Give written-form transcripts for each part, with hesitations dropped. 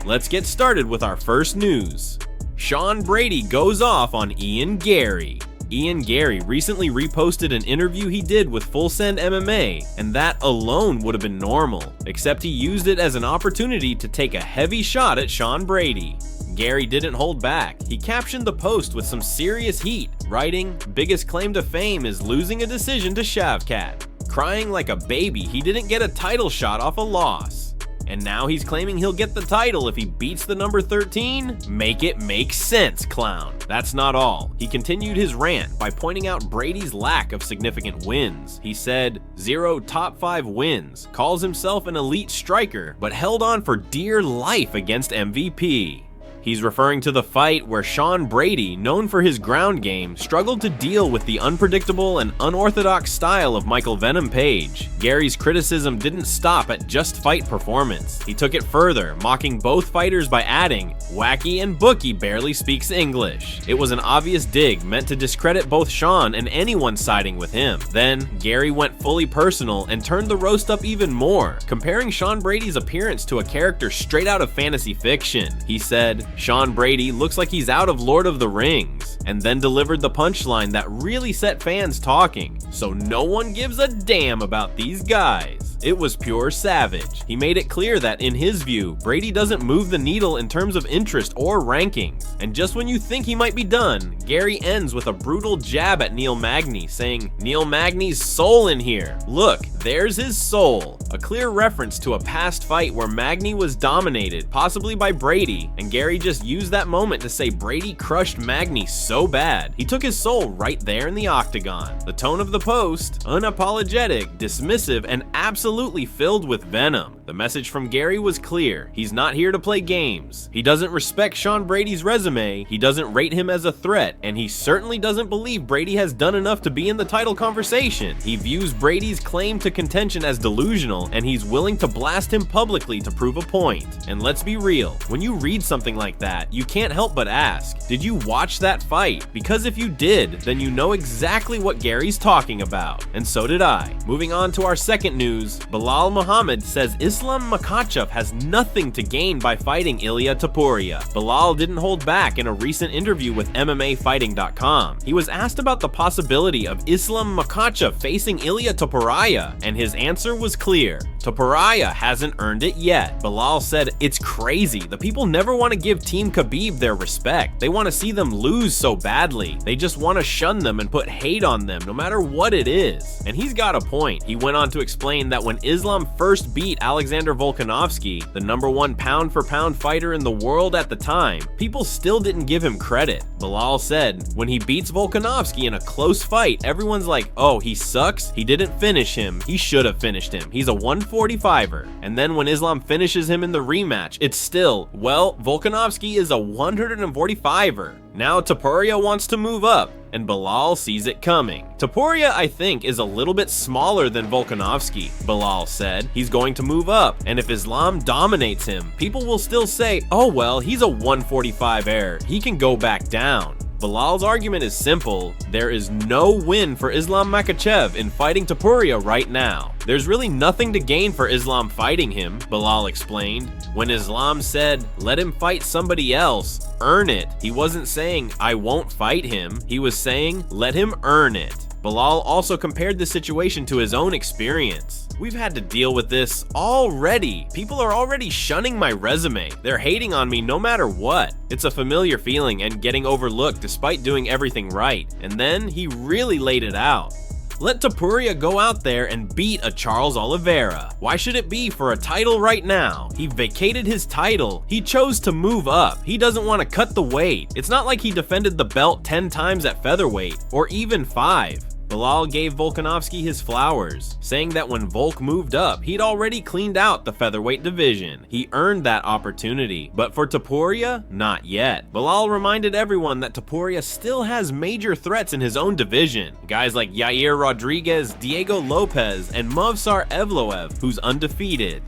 Let's get started with our first news. Shawn Brady goes off on Garry. Garry recently reposted an interview he did with Full Send MMA, and that alone would have been normal, except he used it as an opportunity to take a heavy shot at Shawn Brady. Garry didn't hold back. He captioned the post with some serious heat, writing, "Biggest claim to fame is losing a decision to Shavkat." Crying like a baby, he didn't get a title shot off a loss. And now he's claiming he'll get the title if he beats the number 13? Make it make sense, clown. That's not all. He continued his rant by pointing out Brady's lack of significant wins. He said, 0 top 5 wins, calls himself an elite striker, but held on for dear life against MVP. He's referring to the fight where Shawn Brady, known for his ground game, struggled to deal with the unpredictable and unorthodox style of Michael Venom Page. Garry's criticism didn't stop at just fight performance. He took it further, mocking both fighters by adding, "Wacky and Bookie barely speaks English." It was an obvious dig meant to discredit both Shawn and anyone siding with him. Then, Garry went fully personal and turned the roast up even more, comparing Shawn Brady's appearance to a character straight out of fantasy fiction. He said, "Shawn Brady looks like he's out of Lord of the Rings," and then delivered the punchline that really set fans talking. "So no one gives a damn about these guys." It was pure savage. He made it clear that in his view, Brady doesn't move the needle in terms of interest or rankings. And just when you think he might be done, Garry ends with a brutal jab at Neil Magny, saying, "Neil Magny's soul in here. Look, there's his soul." A clear reference to a past fight where Magny was dominated, possibly by Brady, and Garry just used that moment to say Brady crushed Magny so bad, he took his soul right there in the octagon. The tone of the post, unapologetic, dismissive, and absolutely filled with venom. The message from Garry was clear. He's not here to play games. He doesn't respect Shawn Brady's resume, he doesn't rate him as a threat, and he certainly doesn't believe Brady has done enough to be in the title conversation. He views Brady's claim to contention as delusional, and he's willing to blast him publicly to prove a point. And let's be real, when you read something like that, you can't help but ask, did you watch that fight? Because if you did, then you know exactly what Garry's talking about. And so did I. Moving on to our second news, Balal Muhammad says Islam Makhachev has nothing to gain by fighting Ilia Tapora. Balal didn't hold back in a recent interview with MMAfighting.com. He was asked about the possibility of Islam Makhachev facing Ilia Tapora, and his answer was clear. Tapora hasn't earned it yet. Balal said, "It's crazy. The people never want to give Team Khabib their respect. They want to see them lose so badly. They just want to shun them and put hate on them no matter what it is." And he's got a point. He went on to explain that when Islam first beat Alexander Volkanovski, the #1 pound-for-pound fighter in the world at the time, people still didn't give him credit. Balal said, when he beats Volkanovski in a close fight, everyone's like, "Oh, he sucks? He didn't finish him. He should have finished him. He's a 145er. And then when Islam finishes him in the rematch, it's still, well, Volkanovski is a 145er. Now Tapora wants to move up, and Balal sees it coming. Tapora, I think, is a little bit smaller than Volkanovski, Balal said. He's going to move up, and if Islam dominates him, people will still say, "Oh well, he's a 145er. He can go back down." Balal's argument is simple. There is no win for Islam Makhachev in fighting Tapora right now. There's really nothing to gain for Islam fighting him, Balal explained. When Islam said, "Let him fight somebody else, earn it," he wasn't saying, "I won't fight him." He was saying, "Let him earn it." Balal also compared the situation to his own experience. "We've had to deal with this already. People are already shunning my resume. They're hating on me no matter what. It's a familiar feeling and getting overlooked despite doing everything right." And then he really laid it out. Let Tapora go out there and beat a Charles Oliveira. Why should it be for a title right now? He vacated his title. He chose to move up. He doesn't want to cut the weight. It's not like he defended the belt 10 times at featherweight, or even 5. Balal gave Volkanovski his flowers, saying that when Volk moved up, he'd already cleaned out the featherweight division. He earned that opportunity, but for Tapora, not yet. Balal reminded everyone that Tapora still has major threats in his own division. Guys like Yair Rodriguez, Diego Lopez, and Movsar Evloev, who's undefeated.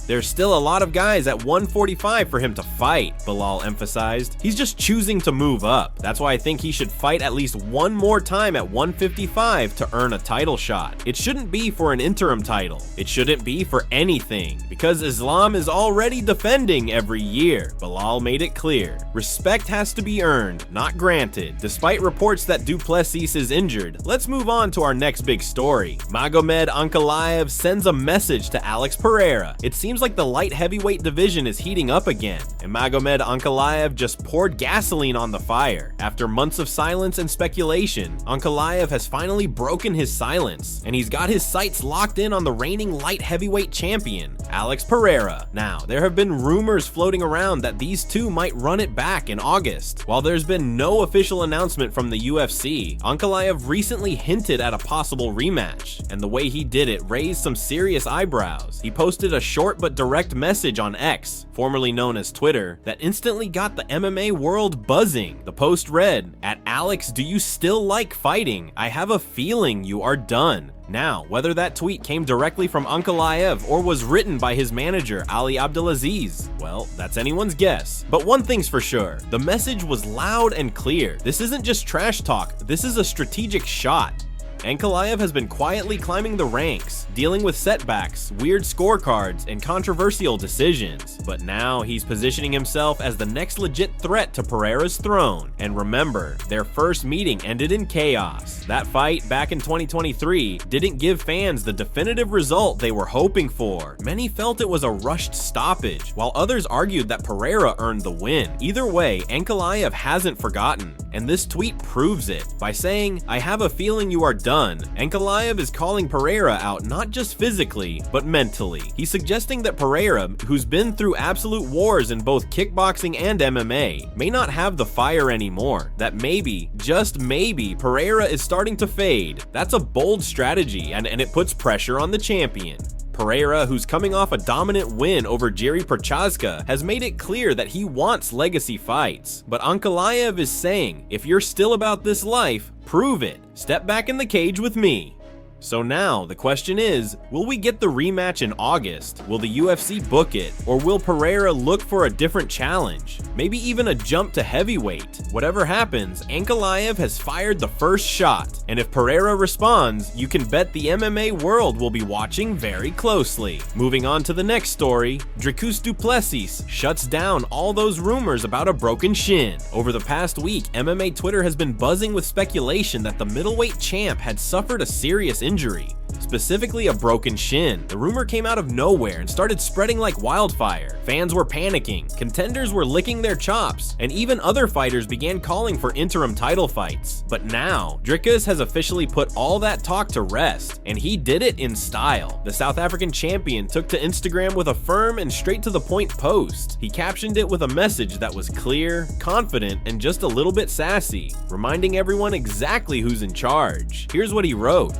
There's still a lot of guys at 145 for him to fight, Balal emphasized. He's just choosing to move up. That's why I think he should fight at least one more time at 155 to earn a title shot. It shouldn't be for an interim title. It shouldn't be for anything, because Islam is already defending every year. Balal made it clear. Respect has to be earned, not granted. Despite reports that Du Plessis is injured, let's move on to our next big story. Magomed Ankalaev sends a message to Alex Pereira. It seems like the light heavyweight division is heating up again, and Magomed Ankalaev just poured gasoline on the fire. After months of silence and speculation, Ankalaev has finally broken his silence, and he's got his sights locked in on the reigning light heavyweight champion, Alex Pereira. Now, there have been rumors floating around that these two might run it back in August. While there's been no official announcement from the UFC, Ankalaev recently hinted at a possible rematch, and the way he did it raised some serious eyebrows. He posted a short but direct message on X, formerly known as Twitter, that instantly got the MMA world buzzing. The post read, "At Alex, do you still like fighting? I have a feeling you are done." Now, whether that tweet came directly from Ankalaev or was written by his manager, Ali Abdelaziz, well, that's anyone's guess. But one thing's for sure, the message was loud and clear. This isn't just trash talk, this is a strategic shot. Ankalaev has been quietly climbing the ranks, dealing with setbacks, weird scorecards, and controversial decisions. But now he's positioning himself as the next legit threat to Pereira's throne. And remember, their first meeting ended in chaos. That fight back in 2023 didn't give fans the definitive result they were hoping for. Many felt it was a rushed stoppage, while others argued that Pereira earned the win. Either way, Ankalaev hasn't forgotten, and this tweet proves it. By saying, "I have a feeling you are done," Ankalaev is calling Pereira out not just physically, but mentally. He's suggesting that Pereira, who's been through absolute wars in both kickboxing and MMA, may not have the fire anymore. That maybe, just maybe, Pereira is starting to fade. That's a bold strategy, and it puts pressure on the champion. Pereira, who's coming off a dominant win over Garry, has made it clear that he wants legacy fights. But Ankalaev is saying, if you're still about this life, prove it. Step back in the cage with me. So now, the question is, will we get the rematch in August? Will the UFC book it? Or will Pereira look for a different challenge? Maybe even a jump to heavyweight? Whatever happens, Ankalaev has fired the first shot, and if Pereira responds, you can bet the MMA world will be watching very closely. Moving on to the next story, Dricus Du Plessis shuts down all those rumors about a broken shin. Over the past week, MMA Twitter has been buzzing with speculation that the middleweight champ had suffered a serious injury, specifically a broken shin. The rumor came out of nowhere and started spreading like wildfire. Fans were panicking, contenders were licking their chops, and even other fighters began calling for interim title fights. But now, Dricus has officially put all that talk to rest, and he did it in style. The South African champion took to Instagram with a firm and straight to the point post. He captioned it with a message that was clear, confident, and just a little bit sassy, reminding everyone exactly who's in charge. Here's what he wrote.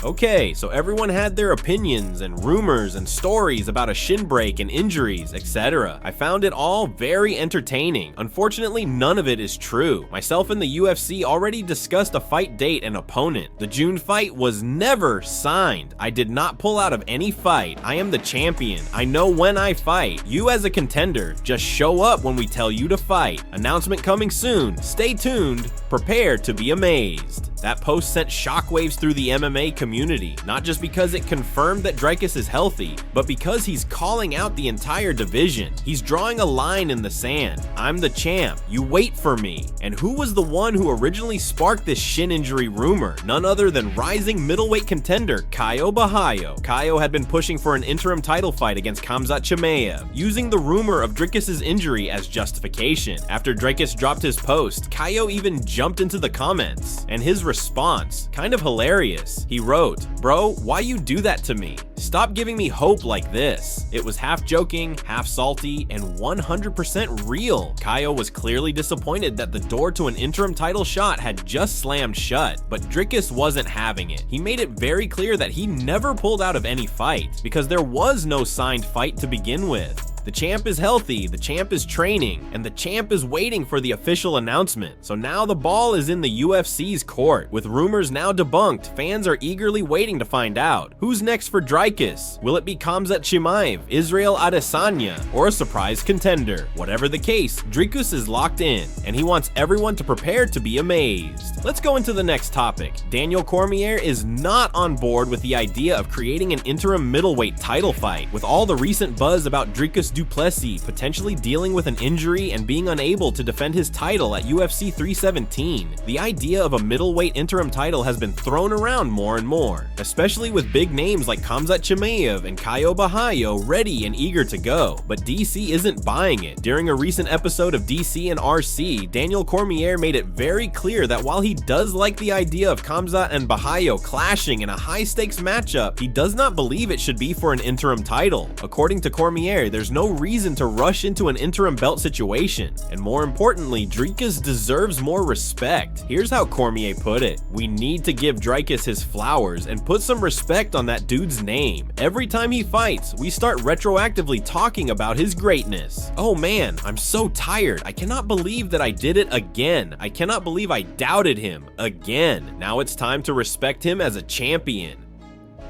Okay, so everyone had their opinions and rumors and stories about a shin break and injuries, etc. I found it all very entertaining. Unfortunately, none of it is true. Myself and the UFC already discussed a fight date and opponent. The June fight was never signed. I did not pull out of any fight. I am the champion. I know when I fight. You as a contender, just show up when we tell you to fight. Announcement coming soon. Stay tuned. Prepare to be amazed. That post sent shockwaves through the MMA community, not just because it confirmed that Dricus is healthy, but because he's calling out the entire division. He's drawing a line in the sand. I'm the champ. You wait for me. And who was the one who originally sparked this shin injury rumor? None other than rising middleweight contender Caio Borralho. Caio had been pushing for an interim title fight against Khamzat Chimaev, using the rumor of Dricus' injury as justification. After Dricus dropped his post, Caio even jumped into the comments, and his response, kind of hilarious. He wrote, "Bro, why you do that to me? Stop giving me hope like this." It was half joking, half salty, and 100% real. Caio was clearly disappointed that the door to an interim title shot had just slammed shut, but Dricus wasn't having it. He made it very clear that he never pulled out of any fight, because there was no signed fight to begin with. The champ is healthy, the champ is training, and the champ is waiting for the official announcement. So now the ball is in the UFC's court. With rumors now debunked, fans are eagerly waiting to find out. Who's next for Dricus? Will it be Khamzat Chimaev, Israel Adesanya, or a surprise contender? Whatever the case, Dricus is locked in, and he wants everyone to prepare to be amazed. Let's go into the next topic. Daniel Cormier is not on board with the idea of creating an interim middleweight title fight. With all the recent buzz about Dricus Du Plessis potentially dealing with an injury and being unable to defend his title at UFC 317, the idea of a middleweight interim title has been thrown around more and more, especially with big names like Khamzat Chimaev and Caio Borralho ready and eager to go. But DC isn't buying it. During a recent episode of DC and RC, Daniel Cormier made it very clear that while he does like the idea of Khamzat and Borralho clashing in a high-stakes matchup, he does not believe it should be for an interim title. According to Cormier, there's no reason to rush into an interim belt situation, and more importantly, Dricus deserves more respect. Here's how Cormier put it: "We need to give Dricus his flowers and put some respect on that dude's name. Every time he fights, we start retroactively talking about his greatness. Oh man, I'm so tired. I cannot believe that I did it again. I cannot believe I doubted him again. Now it's time to respect him as a champion."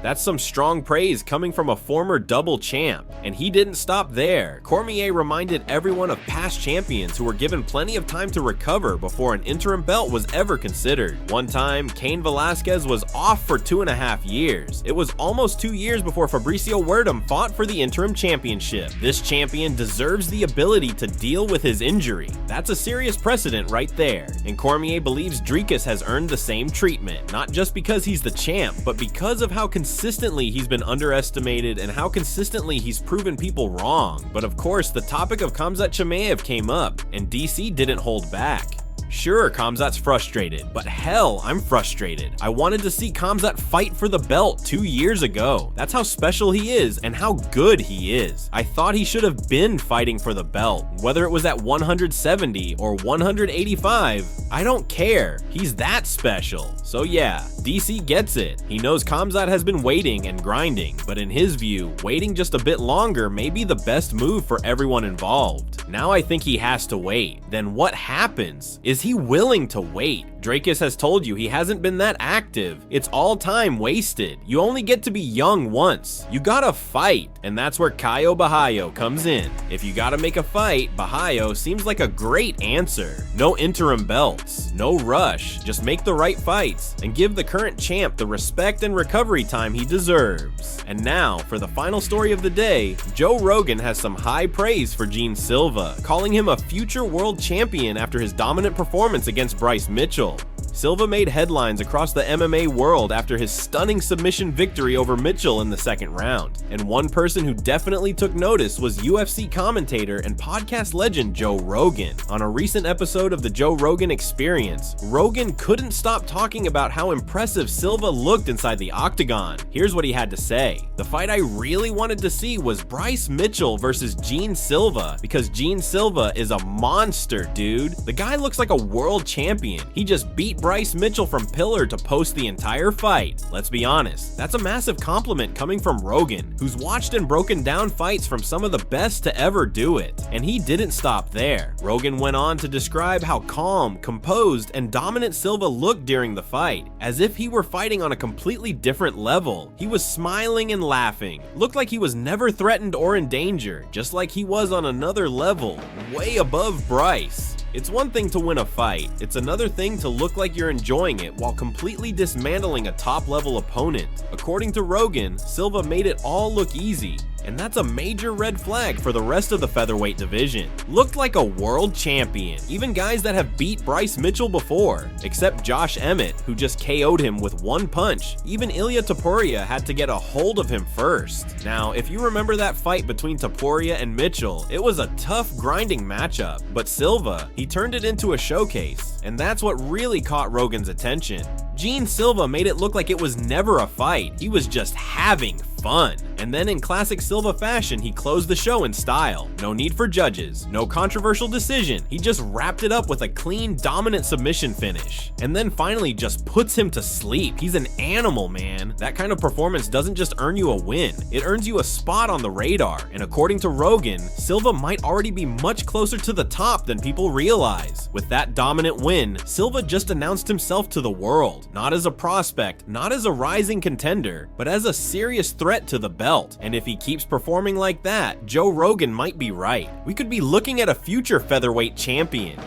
That's some strong praise coming from a former double champ. And he didn't stop there. Cormier reminded everyone of past champions who were given plenty of time to recover before an interim belt was ever considered. One time, Cain Velasquez was off for 2.5 years. It was almost 2 years before Fabricio Werdum fought for the interim championship. This champion deserves the ability to deal with his injury. That's a serious precedent right there. And Cormier believes Dricus has earned the same treatment, not just because he's the champ, but because of how consistently he's been underestimated and how consistently he's proven people wrong. But of course, the topic of Khamzat Chimaev came up, and DC didn't hold back. Sure, Khamzat's frustrated, but hell, I'm frustrated. I wanted to see Khamzat fight for the belt 2 years ago. That's how special he is and how good he is. I thought he should have been fighting for the belt, whether it was at 170 or 185, I don't care. He's that special. So yeah, DC gets it. He knows Khamzat has been waiting and grinding, but in his view, waiting just a bit longer may be the best move for everyone involved. Now I think he has to wait. Then what happens? Is he willing to wait? Dricus has told you he hasn't been that active. It's all time wasted. You only get to be young once. You gotta fight, and that's where Caio Borralho comes in. If you gotta make a fight, Borralho seems like a great answer. No interim belts, no rush, just make the right fights and give the current champ the respect and recovery time he deserves. And now, for the final story of the day, Joe Rogan has some high praise for Jean Silva, calling him a future world champion after his dominant performance against Bryce Mitchell. Silva made headlines across the MMA world after his stunning submission victory over Mitchell in the second round. And one person who definitely took notice was UFC commentator and podcast legend Joe Rogan. On a recent episode of the Joe Rogan Experience, Rogan couldn't stop talking about how impressive Silva looked inside the octagon. Here's what he had to say: "The fight I really wanted to see was Bryce Mitchell versus Jean Silva, because Jean Silva is a monster, dude. The guy looks like a world champion. He just beat Bryce Mitchell from pillar to post the entire fight." Let's be honest, that's a massive compliment coming from Rogan, who's watched and broken down fights from some of the best to ever do it. And he didn't stop there. Rogan went on to describe how calm, composed, and dominant Silva looked during the fight, as if he were fighting on a completely different level. He was smiling and laughing, looked like he was never threatened or in danger, just like he was on another level, way above Bryce. It's one thing to win a fight, it's another thing to look like you're enjoying it while completely dismantling a top-level opponent. According to Rogan, Silva made it all look easy, and that's a major red flag for the rest of the featherweight division. Looked like a world champion, even guys that have beat Bryce Mitchell before, except Josh Emmett, who just KO'd him with one punch. Even Ilia Tapora had to get a hold of him first. Now, if you remember that fight between Tapora and Mitchell, it was a tough, grinding matchup, but Silva, he turned it into a showcase, and that's what really caught Rogan's attention. Jean Silva made it look like it was never a fight, he was just having fun. And then in classic Silva fashion, he closed the show in style. No need for judges, no controversial decision, he just wrapped it up with a clean, dominant submission finish. And then finally just puts him to sleep. He's an animal, man. That kind of performance doesn't just earn you a win, it earns you a spot on the radar. And according to Rogan, Silva might already be much closer to the top than people realize. With that dominant win, Silva just announced himself to the world, not as a prospect, not as a rising contender, but as a serious threat to the belt. And if he keeps performing like that, Joe Rogan might be right. We could be looking at a future featherweight champion.